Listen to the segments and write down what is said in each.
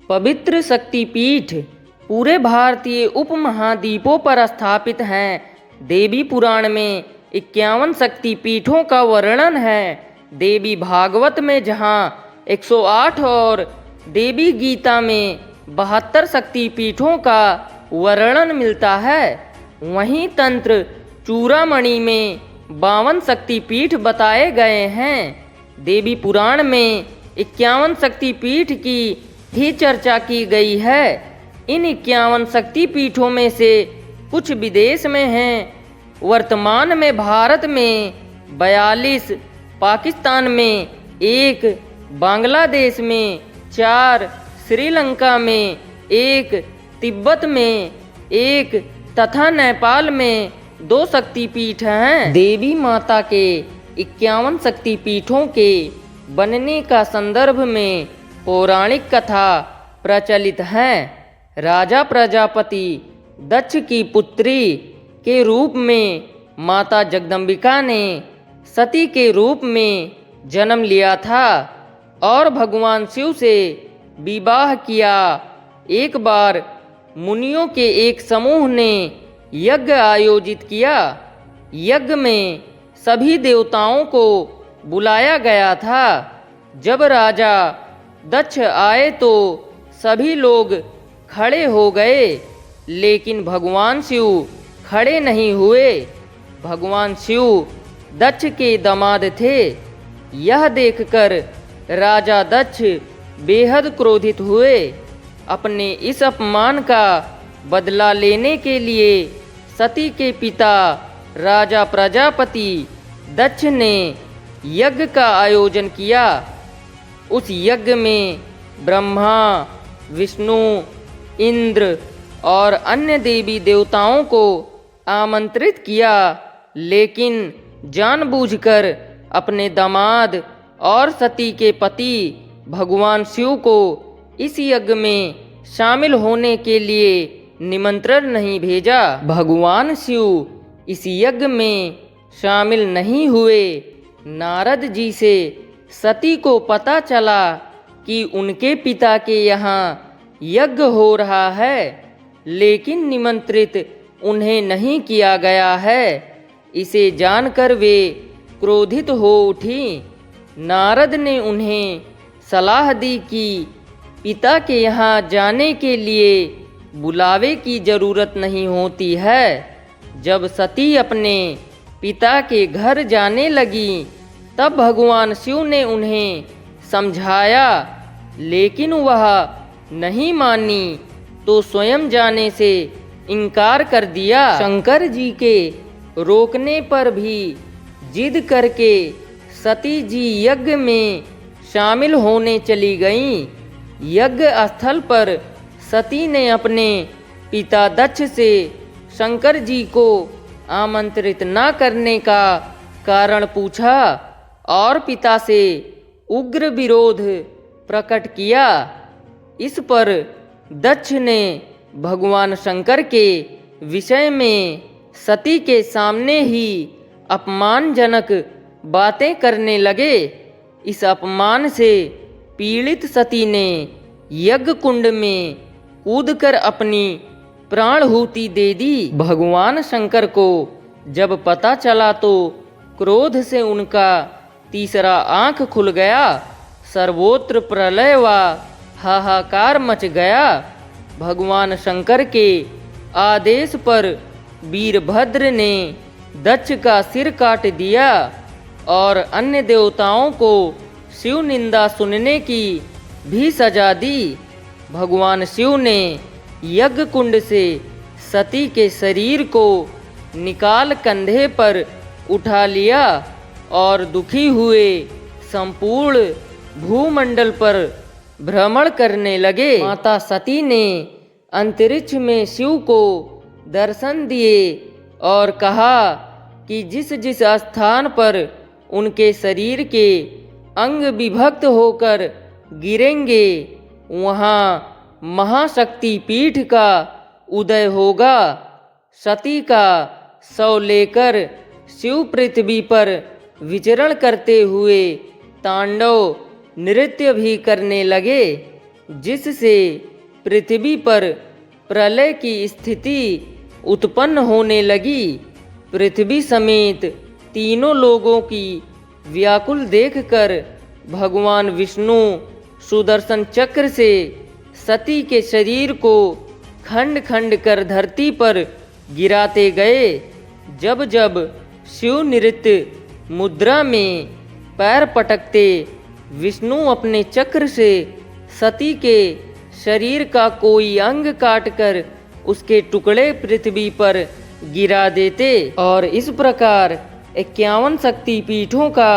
पवित्र शक्तिपीठ पूरे भारतीय उपमहाद्वीपों पर स्थापित हैं। देवी पुराण में 51 शक्तिपीठों का वर्णन है। देवी भागवत में जहाँ 108 और देवी गीता में 72 शक्तिपीठों का वर्णन मिलता है, वहीं तंत्र चूड़ामणि में 52 शक्तिपीठ बताए गए हैं। देवी पुराण में 51 शक्तिपीठ की ही चर्चा की गई है। इन 51 शक्तिपीठों में से कुछ विदेश में हैं। वर्तमान में भारत में 42, पाकिस्तान में 1, बांग्लादेश में 4, श्रीलंका में 1, तिब्बत में 1 तथा नेपाल में 2 शक्तिपीठ हैं। देवी माता के 51 शक्तिपीठों के बनने का संदर्भ में पौराणिक कथा प्रचलित है। राजा प्रजापति दक्ष की पुत्री के रूप में माता जगदम्बिका ने सती के रूप में जन्म लिया था और भगवान शिव से विवाह किया। एक बार मुनियों के एक समूह ने यज्ञ आयोजित किया। यज्ञ में सभी देवताओं को बुलाया गया था। जब राजा दक्ष आए तो सभी लोग खड़े हो गए, लेकिन भगवान शिव खड़े नहीं हुए। भगवान शिव दक्ष के दामाद थे। यह देखकर राजा दक्ष बेहद क्रोधित हुए। अपने इस अपमान का बदला लेने के लिए सती के पिता राजा प्रजापति दक्ष ने यज्ञ का आयोजन किया। उस यज्ञ में ब्रह्मा, विष्णु, इंद्र और अन्य देवी देवताओं को आमंत्रित किया, लेकिन जानबूझकर अपने दामाद और सती के पति भगवान शिव को इस यज्ञ में शामिल होने के लिए निमंत्रण नहीं भेजा। भगवान शिव इस यज्ञ में शामिल नहीं हुए। नारद जी से सती को पता चला कि उनके पिता के यहाँ यज्ञ हो रहा है, लेकिन निमंत्रित उन्हें नहीं किया गया है। इसे जानकर वे क्रोधित हो उठी। नारद ने उन्हें सलाह दी कि पिता के यहाँ जाने के लिए बुलावे की जरूरत नहीं होती है। जब सती अपने पिता के घर जाने लगी, तब भगवान शिव ने उन्हें समझाया, लेकिन वह नहीं मानी तो स्वयं जाने से इनकार कर दिया। शंकर जी के रोकने पर भी जिद करके सती जी यज्ञ में शामिल होने चली गईं। यज्ञ स्थल पर सती ने अपने पिता दक्ष से शंकर जी को आमंत्रित न करने का कारण पूछा और पिता से उग्र विरोध प्रकट किया। इस पर दक्ष ने भगवान शंकर के विषय में सती के सामने ही अपमानजनक बातें करने लगे। इस अपमान से पीड़ित सती ने यज्ञ कुंड में कूदकर अपनी प्राणहुति दे दी। भगवान शंकर को जब पता चला तो क्रोध से उनका तीसरा आंख खुल गया। सर्वत्र प्रलय व हाहाकार मच गया। भगवान शंकर के आदेश पर वीरभद्र ने दक्ष का सिर काट दिया और अन्य देवताओं को शिव निंदा सुनने की भी सजा दी। भगवान शिव ने यज्ञ कुंड से सती के शरीर को निकाल कंधे पर उठा लिया और दुखी हुए संपूर्ण भूमंडल पर भ्रमण करने लगे। माता सती ने अंतरिक्ष में शिव को दर्शन दिए और कहा कि जिस जिस स्थान पर उनके शरीर के अंग विभक्त होकर गिरेंगे, वहाँ महाशक्ति पीठ का उदय होगा। सती का शव लेकर शिव पृथ्वी पर विचरण करते हुए तांडव नृत्य भी करने लगे। जिससे पृथ्वी पर प्रलय की स्थिति उत्पन्न होने लगी। पृथ्वी समेत तीनों लोगों की व्याकुल देखकर भगवान विष्णु सुदर्शन चक्र से सती के शरीर को खंड खंड कर धरती पर गिराते गए। जब जब शिव नृत्य मुद्रा में पैर पटकते विष्णु अपने चक्र से सती के शरीर का कोई अंग काटकर उसके टुकड़े पृथ्वी पर गिरा देते और इस प्रकार 51 शक्ति पीठों का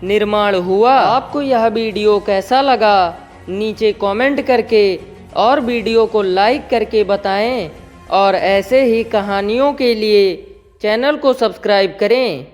निर्माण हुआ। आपको यह वीडियो कैसा लगा नीचे कमेंट करके और वीडियो को लाइक करके बताएं और ऐसे ही कहानियों के लिए चैनल को सब्सक्राइब करें।